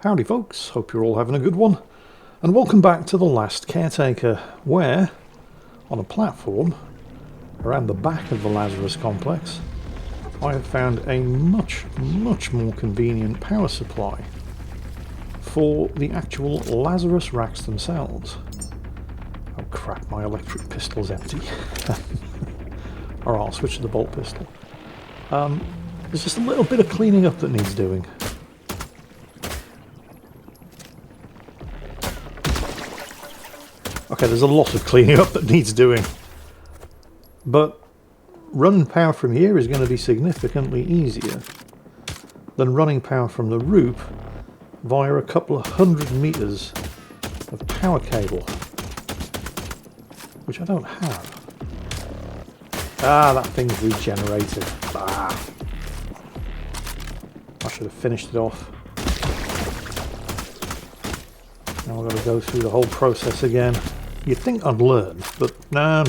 Howdy folks, hope you're all having a good one, and welcome back to the last Caretaker, where, on a platform around the back of the Lazarus complex, I have found a much more convenient power supply for the actual Lazarus racks themselves. Oh crap, my electric pistol's empty. Alright, I'll switch to the bolt pistol. There's just a little bit of cleaning up that needs doing. Okay, there's a lot of cleaning up that needs doing, but running power from here is going to be significantly easier than running power from the roof via a couple of 100 meters of power cable, which I don't have. Ah, that thing's regenerated. Ah. I should have finished it off. Now I've got to go through the whole process again. You'd think I'd learn, but no.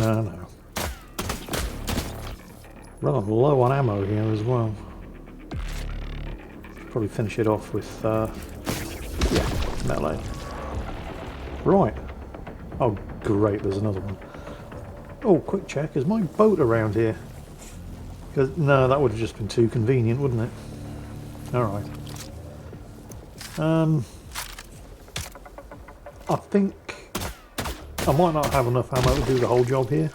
Running low on ammo here as well. Probably finish it off with, yeah, melee. Right. Oh, great, there's another one. Oh, quick check, is my boat around here? Because no, that would have just been too convenient, wouldn't it? Alright. I think I might not have enough ammo to do the whole job here,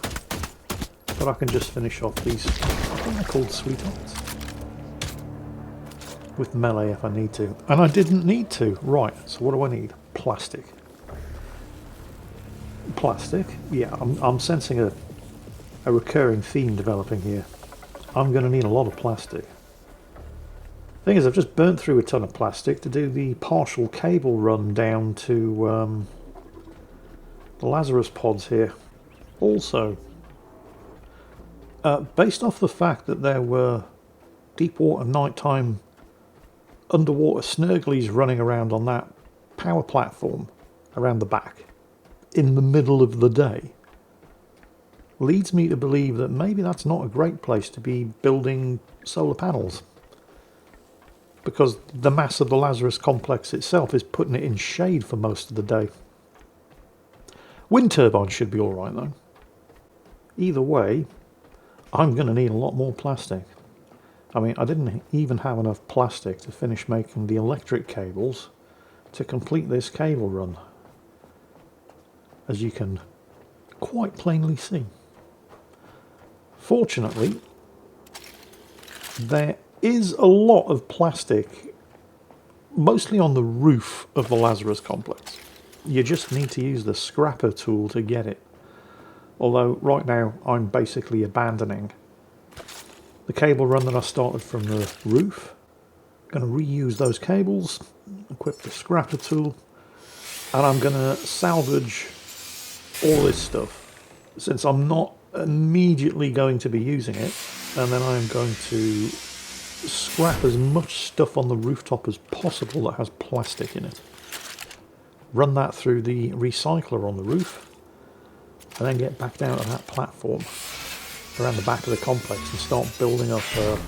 but I can just finish off these, I think they're called sweethearts, with melee if I need to. And I didn't need to. Right, so what do I need? Plastic. Plastic? Yeah, I'm sensing a recurring theme developing here. I'm going to need a lot of plastic. Thing is, I've just burnt through a ton of plastic to do the partial cable run down to the Lazarus pods here. Also, based off the fact that there were deep water nighttime underwater snurglies running around on that power platform around the back in the middle of the day, leads me to believe that maybe that's not a great place to be building solar panels, because the mass of the Lazarus complex itself is putting it in shade for most of the day. Wind turbines should be alright though. Either way, I'm going to need a lot more plastic. I mean, I didn't even have enough plastic to finish making the electric cables to complete this cable run, as you can quite plainly see. Fortunately, there is a lot of plastic, mostly on the roof of the Lazarus complex. You just need to use the scrapper tool to get it. Although right now I'm basically abandoning the cable run that I started from the roof. I'm going to reuse those cables, equip the scrapper tool, and I'm going to salvage all this stuff, since I'm not immediately going to be using it, and then I'm going to scrap as much stuff on the rooftop as possible that has plastic in it. Run that through the recycler on the roof, and then get back down to that platform around the back of the complex and start building up a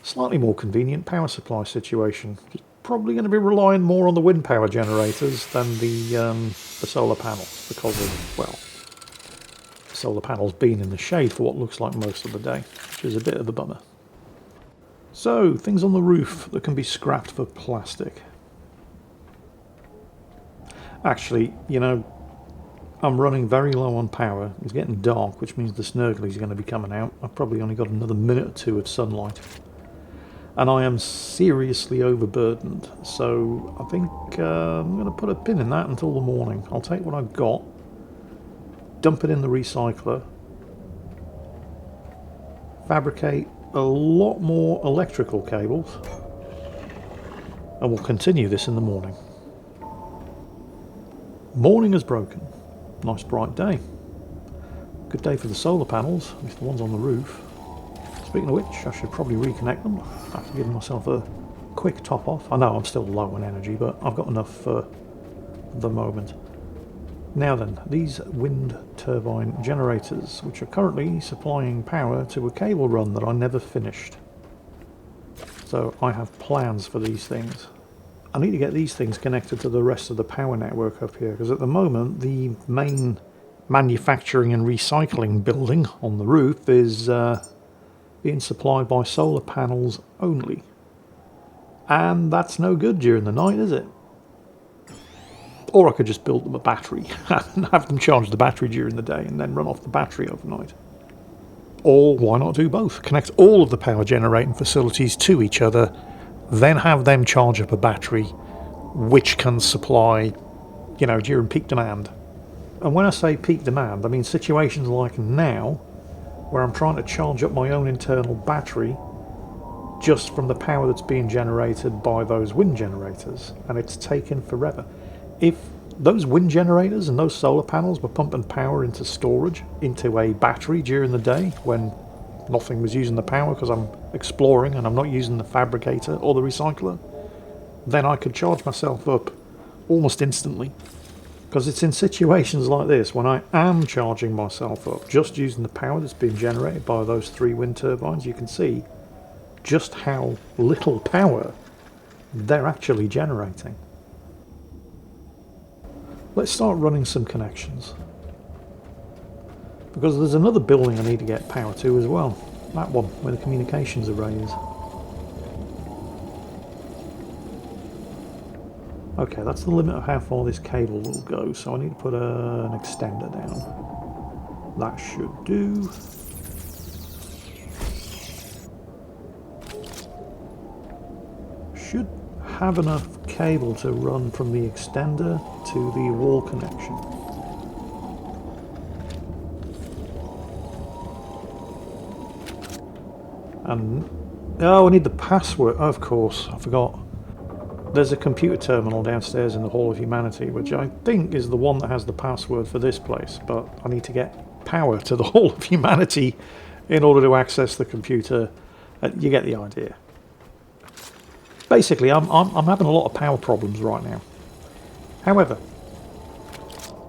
slightly more convenient power supply situation. It's probably going to be relying more on the wind power generators than the solar panels, because of, well, solar panels being in the shade for what looks like most of the day, which is a bit of a bummer. So, things on the roof that can be scrapped for plastic. Actually, you know, I'm running very low on power. It's getting dark, which means the snurglies are going to be coming out. I've probably only got another minute or two of sunlight. And I am seriously overburdened. So I think I'm going to put a pin in that until the morning. I'll take what I've got, dump it in the recycler, fabricate a lot more electrical cables, and we'll continue this in the morning. Morning has broken. Nice bright day. Good day for the solar panels, at least the ones on the roof. Speaking of which, I should probably reconnect them after giving myself a quick top off. I know I'm still low on energy, but I've got enough for the moment. Now then, these wind turbine generators, which are currently supplying power to a cable run that I never finished. So I have plans for these things. I need to get these things connected to the rest of the power network up here, because at the moment the main manufacturing and recycling building on the roof is being supplied by solar panels only. And that's no good during the night, is it? Or I could just build them a battery and have them charge the battery during the day and then run off the battery overnight. Or why not do both? Connect all of the power generating facilities to each other, then have them charge up a battery which can supply, you know, during peak demand. And when I say peak demand, I mean situations like now where I'm trying to charge up my own internal battery just from the power that's being generated by those wind generators, and it's taken forever. If those wind generators and those solar panels were pumping power into storage, into a battery during the day when nothing was using the power because I'm exploring and I'm not using the fabricator or the recycler, then I could charge myself up almost instantly. Because it's in situations like this when I am charging myself up just using the power that's being generated by those 3 wind turbines, you can see just how little power they're actually generating. Let's start running some connections, because there's another building I need to get power to as well. That one where the communications array is. Okay, that's the limit of how far this cable will go, so I need to put an extender down. That should do. Should have enough cable to run from the extender to the wall connection. And oh, I need the password. Oh, of course, I forgot. There's a computer terminal downstairs in the Hall of Humanity, which I think is the one that has the password for this place, but I need to get power to the Hall of Humanity in order to access the computer. You get the idea. Basically, I'm having a lot of power problems right now. However,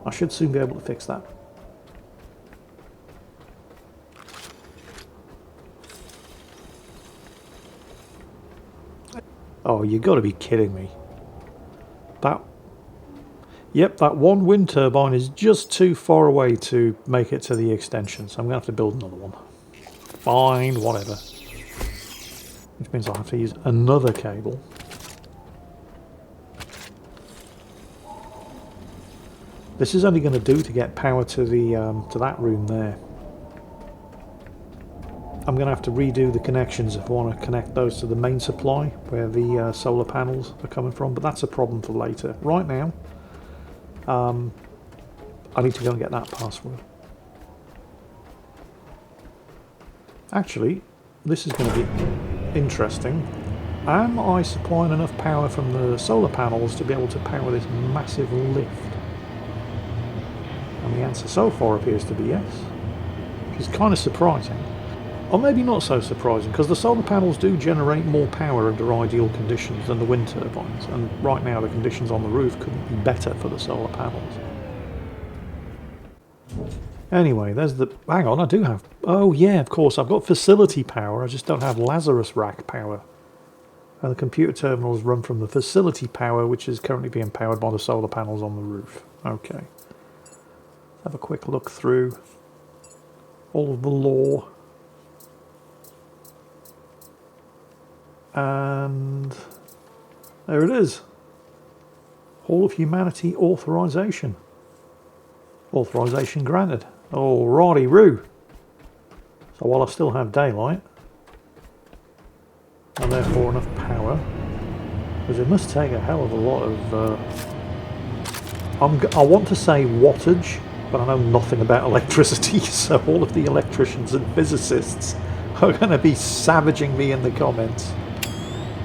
I should soon be able to fix that. Oh, you got to be kidding me. Yep, that one wind turbine is just too far away to make it to the extension, so I'm going to have to build another one. Fine, whatever. Which means I'll have to use another cable. This is only going to do to get power to the to that room there. I'm going to have to redo the connections if I want to connect those to the main supply where the solar panels are coming from, but that's a problem for later. Right now, I need to go and get that password. Actually, this is going to be interesting. Am I supplying enough power from the solar panels to be able to power this massive lift? And the answer so far appears to be yes, which is kind of surprising. Or maybe not so surprising, because the solar panels do generate more power under ideal conditions than the wind turbines, and right now the conditions on the roof couldn't be better for the solar panels. Anyway, there's the... hang on, I do have... oh yeah, of course, I've got facility power, I just don't have Lazarus rack power. And the computer terminals run from the facility power, which is currently being powered by the solar panels on the roof. Okay. Have a quick look through all of the lore. And there it is. Hall of Humanity authorization. Authorization granted. Alrighty, roo. So while I still have daylight, and therefore enough power, because it must take a hell of a lot of... I want to say wattage, but I know nothing about electricity, so all of the electricians and physicists are going to be savaging me in the comments.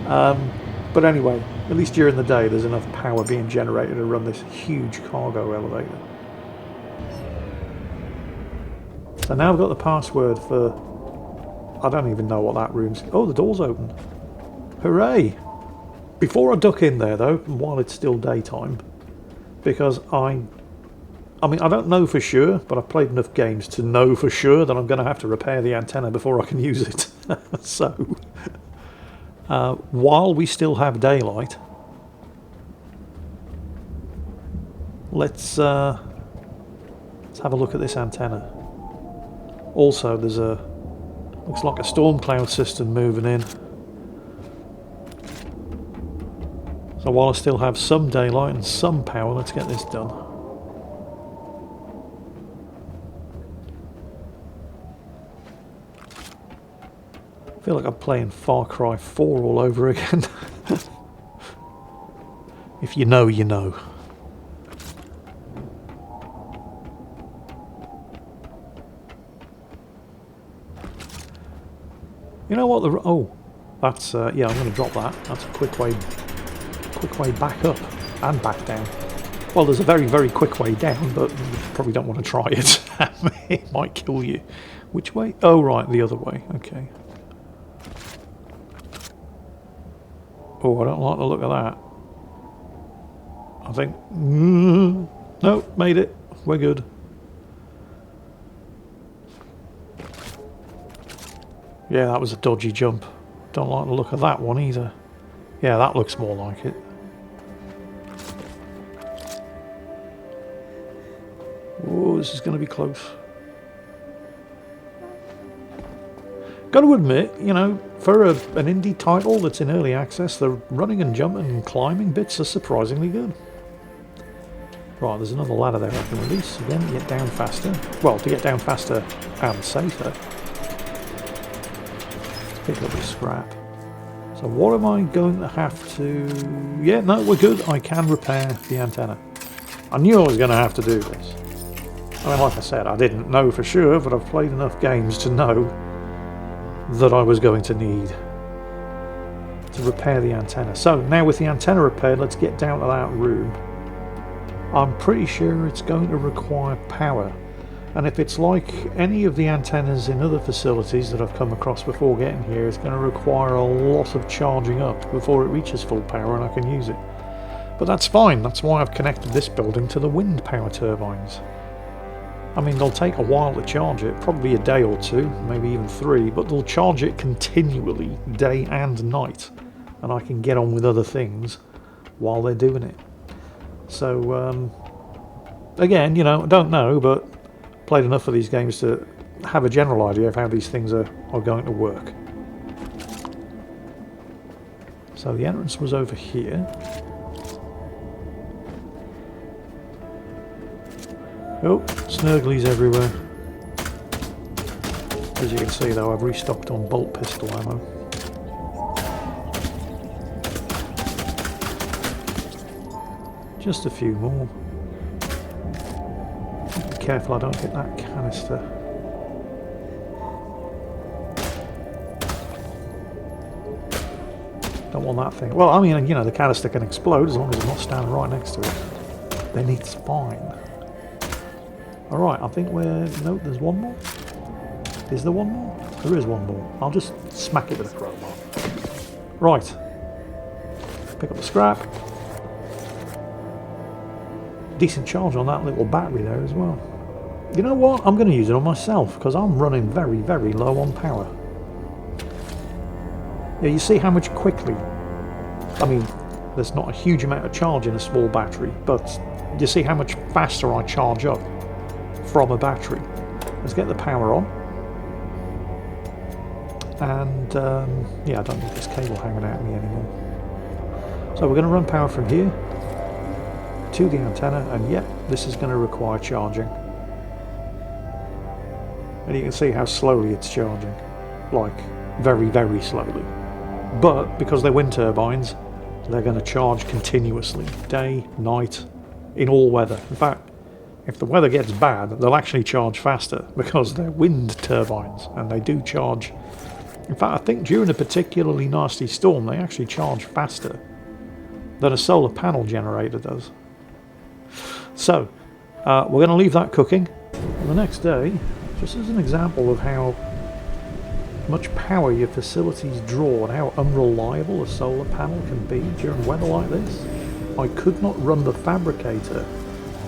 But anyway, at least during the day there's enough power being generated to run this huge cargo elevator. So now I've got the password for... I don't even know what that room's... oh, the door's open. Hooray! Before I duck in there though, while it's still daytime, because I mean, I don't know for sure, but I've played enough games to know for sure that I'm going to have to repair the antenna before I can use it. So... while we still have daylight, let's have a look at this antenna. Also, there's looks like a storm cloud system moving in. So while I still have some daylight and some power, let's get this done. I feel like I'm playing Far Cry 4 all over again. If you know, you know. You know what? Oh, that's yeah. I'm going to drop that. That's a quick way back up and back down. Well, there's a very, very quick way down, but you probably don't want to try it. It might kill you. Which way? Oh, right, the other way. Okay. Oh, I don't like the look of that. I think... no, made it. We're good. Yeah, that was a dodgy jump. Don't like the look of that one either. Yeah, that looks more like it. Oh, this is going to be close. Got to admit, you know, for an indie title that's in early access, the running and jumping and climbing bits are surprisingly good. Right, there's another ladder there I can release again to get down faster. Well, to get down faster and safer. Let's pick up the scrap. So what am I going to have to... Yeah, no, we're good. I can repair the antenna. I knew I was going to have to do this. I mean, like I said, I didn't know for sure, but I've played enough games to know that I was going to need to repair the antenna. So now with the antenna repaired, let's get down to that room. I'm pretty sure it's going to require power. And if it's like any of the antennas in other facilities that I've come across before getting here, it's going to require a lot of charging up before it reaches full power and I can use it. But that's fine. That's why I've connected this building to the wind power turbines. I mean, they'll take a while to charge it, probably a day or two, maybe even 3, but they'll charge it continually, day and night, and I can get on with other things while they're doing it. So, again, you know, I don't know, but played enough of these games to have a general idea of how these things are going to work. So the entrance was over here. Oh, snurglies everywhere. As you can see though, I've restocked on bolt pistol ammo. Just a few more. Be careful I don't hit that canister. Don't want that thing. Well, I mean, you know, the canister can explode as long as it's not standing right next to it. Then it's fine. Alright, I think we're... No, there's one more. Is there one more? There is one more. I'll just smack it with a crowbar. Right. Pick up the scrap. Decent charge on that little battery there as well. You know what? I'm going to use it on myself because I'm running very, very low on power. Yeah, you see how much quickly... I mean, there's not a huge amount of charge in a small battery, but you see how much faster I charge up from a battery. Let's get the power on. And yeah, I don't need this cable hanging out at me anymore. So we're going to run power from here to the antenna, and yep, this is going to require charging. And you can see how slowly it's charging, like very, very slowly. But because they're wind turbines, they're going to charge continuously, day, night, in all weather. In fact, if the weather gets bad, they'll actually charge faster because they're wind turbines and they do charge. In fact, I think during a particularly nasty storm, they actually charge faster than a solar panel generator does. So, we're going to leave that cooking. And the next day, just as an example of how much power your facilities draw and how unreliable a solar panel can be during weather like this, I could not run the fabricator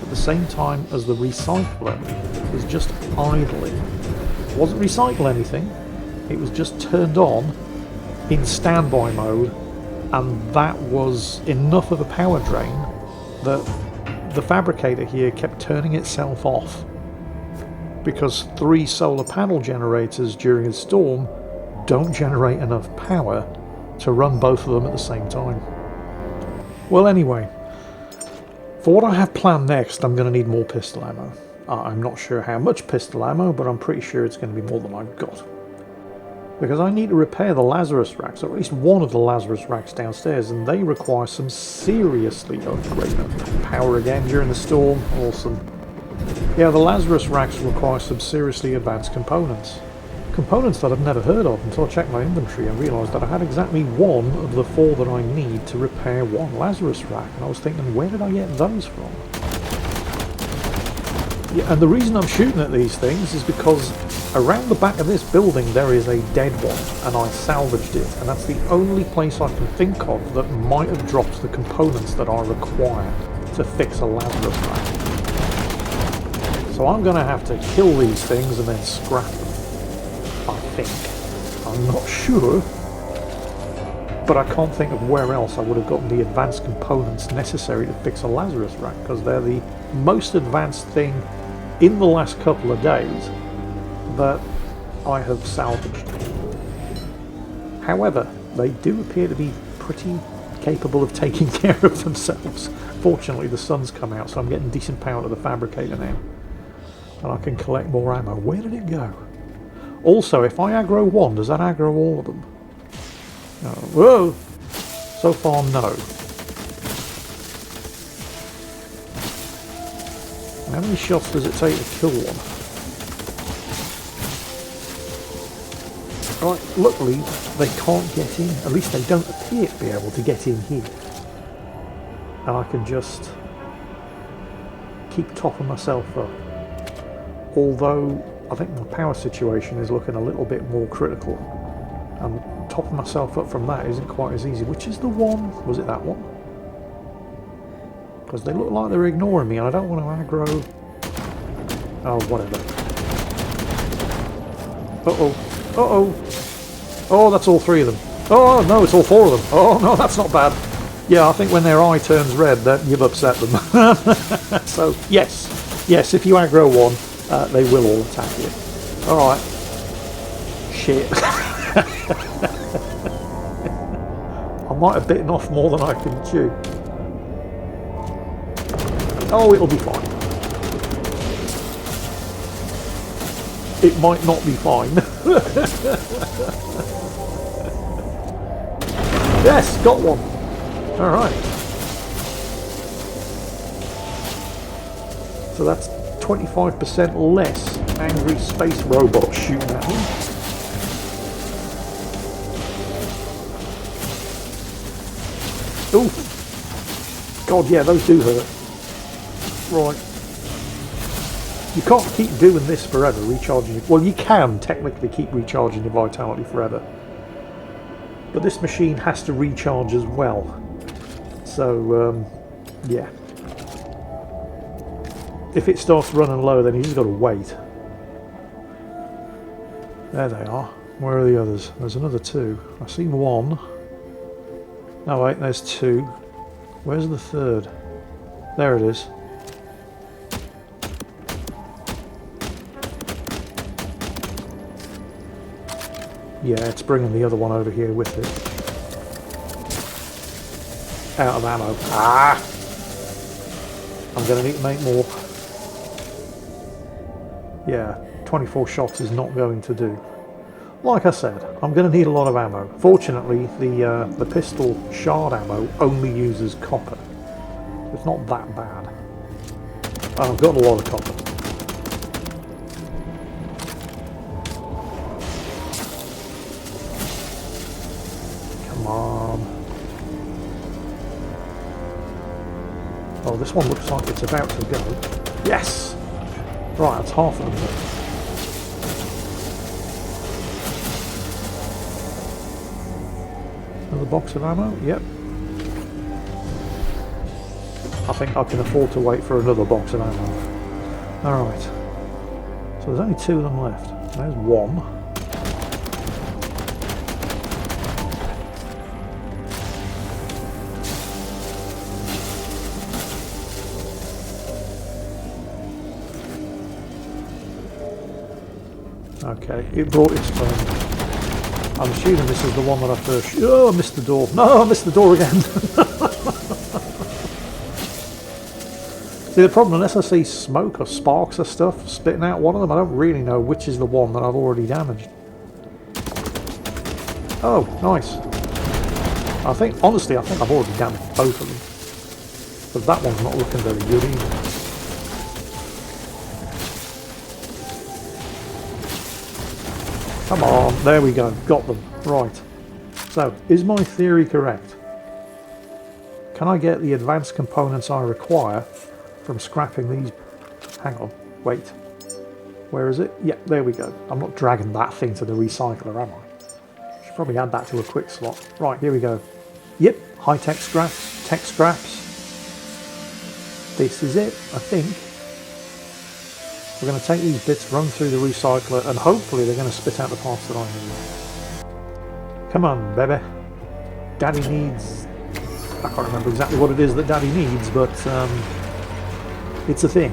at the same time as the recycler. It was just idling. It wasn't recycle anything, it was just turned on in standby mode, and that was enough of a power drain that the fabricator here kept turning itself off because 3 solar panel generators during a storm don't generate enough power to run both of them at the same time. Well, anyway, for what I have planned next, I'm going to need more pistol ammo. I'm not sure how much pistol ammo, but I'm pretty sure it's going to be more than I've got. Because I need to repair the Lazarus racks, or at least one of the Lazarus racks downstairs, and they require some seriously upgraded power again during the storm. Awesome. Yeah, the Lazarus racks require some seriously advanced components. Components that I've never heard of until I checked my inventory and realised that I had exactly 1 of the 4 that I need to repair 1 Lazarus rack, and I was thinking, where did I get those from? Yeah, and the reason I'm shooting at these things is because around the back of this building there is a dead one, and I salvaged it, and that's the only place I can think of that might have dropped the components that I require to fix a Lazarus rack. So I'm going to have to kill these things and then scrap them. I think. I'm not sure, but I can't think of where else I would have gotten the advanced components necessary to fix a Lazarus rack, because they're the most advanced thing in the last couple of days that I have salvaged. However, they do appear to be pretty capable of taking care of themselves. Fortunately, the sun's come out, so I'm getting decent power to the fabricator now, and I can collect more ammo. Where did it go? Also, if I aggro 1, does that aggro all of them? No. Whoa! So far, no. How many shots does it take to kill one? Right, luckily, they can't get in. At least they don't appear to be able to get in here. And I can just keep topping myself up. Although I think my power situation is looking a little bit more critical, and topping myself up from that isn't quite as easy. Which is the one? Was it that one? Because they look like they're ignoring me, and I don't want to aggro. Oh, whatever. Uh-oh. Uh-oh. Oh, that's all 3 of them. Oh, no, it's all 4 of them. Oh, no, that's not bad. Yeah, I think when their eye turns red, that you've upset them. So, yes. Yes, if you aggro 1, they will all attack you. Alright. Shit. I might have bitten off more than I can chew. Oh, it'll be fine. It might not be fine. Yes, got one. Alright. So that's 25% less angry space robots shooting at me. Oof. God, yeah, those do hurt. Right. You can't keep doing this forever, recharging it. Well, you can technically keep recharging your vitality forever. But this machine has to recharge as well. So, yeah. If it starts running low, then you just got to wait. There they are. Where are the others? There's another 2. I see 1. Oh wait, there's 2. Where's the 3rd? There it is. Yeah, it's bringing the other one over here with it. Out of ammo. Ah! I'm going to need to make more. Yeah, 24 shots is not going to do. Like I said, I'm going to need a lot of ammo. Fortunately, the pistol shard ammo only uses copper. It's not that bad. And I've got a lot of copper. Come on. Oh, this one looks like it's about to go. Yes! Right, that's half of them. Another box of ammo? Yep. I think I can afford to wait for another box of ammo. Alright. So there's only 2 of them left. There's 1. Okay, it brought its phone. I'm assuming this is the one that I first... Oh, I missed the door. No, I missed the door again. See, the problem, unless I see smoke or sparks or stuff spitting out one of them, I don't really know which is the one that I've already damaged. Oh, nice. Honestly, I think I've already damaged both of them. But that one's not looking very good either. Come on, there we go, got them. Right. So, is my theory correct? Can I get the advanced components I require from scrapping these? Hang on, wait. Where is it? Yeah, there we go. I'm not dragging that thing to the recycler, am I? Should probably add that to a quick slot. Right, here we go. Yep, high-tech scraps, tech scraps. This is it, I think. We're going to take these bits, run through the recycler, and hopefully they're going to spit out the parts that I need. Come on, baby. Daddy needs... I can't remember exactly what it is that Daddy needs, but it's a thing.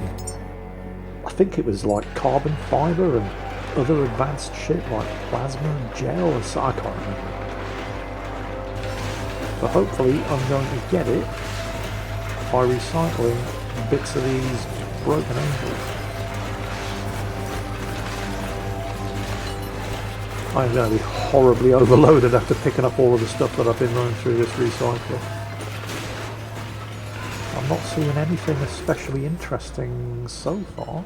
I think it was like carbon fibre and other advanced shit like plasma and gel or so. I can't remember. But hopefully I'm going to get it by recycling bits of these broken angels. I'm going to be horribly overloaded after picking up all of the stuff that I've been running through this recycler. I'm not seeing anything especially interesting so far.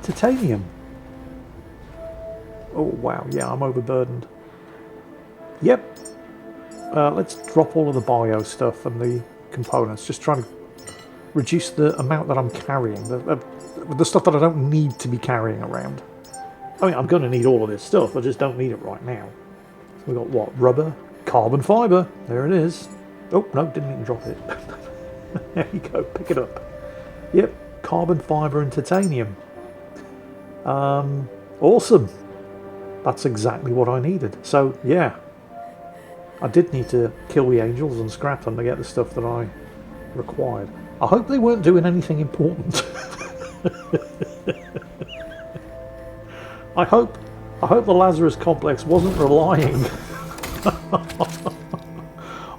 Titanium. Oh wow, yeah, I'm overburdened. Yep. Let's drop all of the bio stuff and the components. Just trying to reduce the amount that I'm carrying. The stuff that I don't need to be carrying around. I mean, I'm going to need all of this stuff, I just don't need it right now. So we've got what? Rubber, carbon fibre. There it is. Oh, no, didn't even drop it. There you go, pick it up. Yep, carbon fibre and titanium. Awesome. That's exactly what I needed. So, yeah. I did need to kill the angels and scrap them to get the stuff that I required. I hope they weren't doing anything important. I hope the Lazarus complex wasn't relying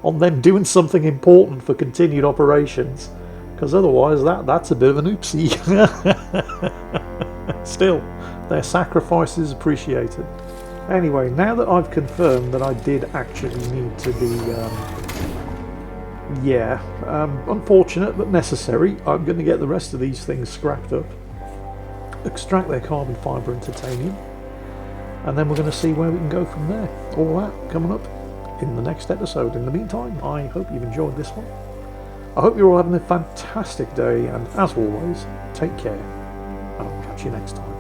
on them doing something important for continued operations, because otherwise that's a bit of an oopsie. Still, their sacrifice is appreciated. Anyway, now that I've confirmed that I did actually need to be unfortunate but necessary, I'm going to get the rest of these things scrapped up, extract their carbon fibre and titanium, and then we're going to see where we can go from there. All that coming up in the next episode. In the meantime, I hope you've enjoyed this one. I hope you're all having a fantastic day, and as always, take care, and I'll catch you next time.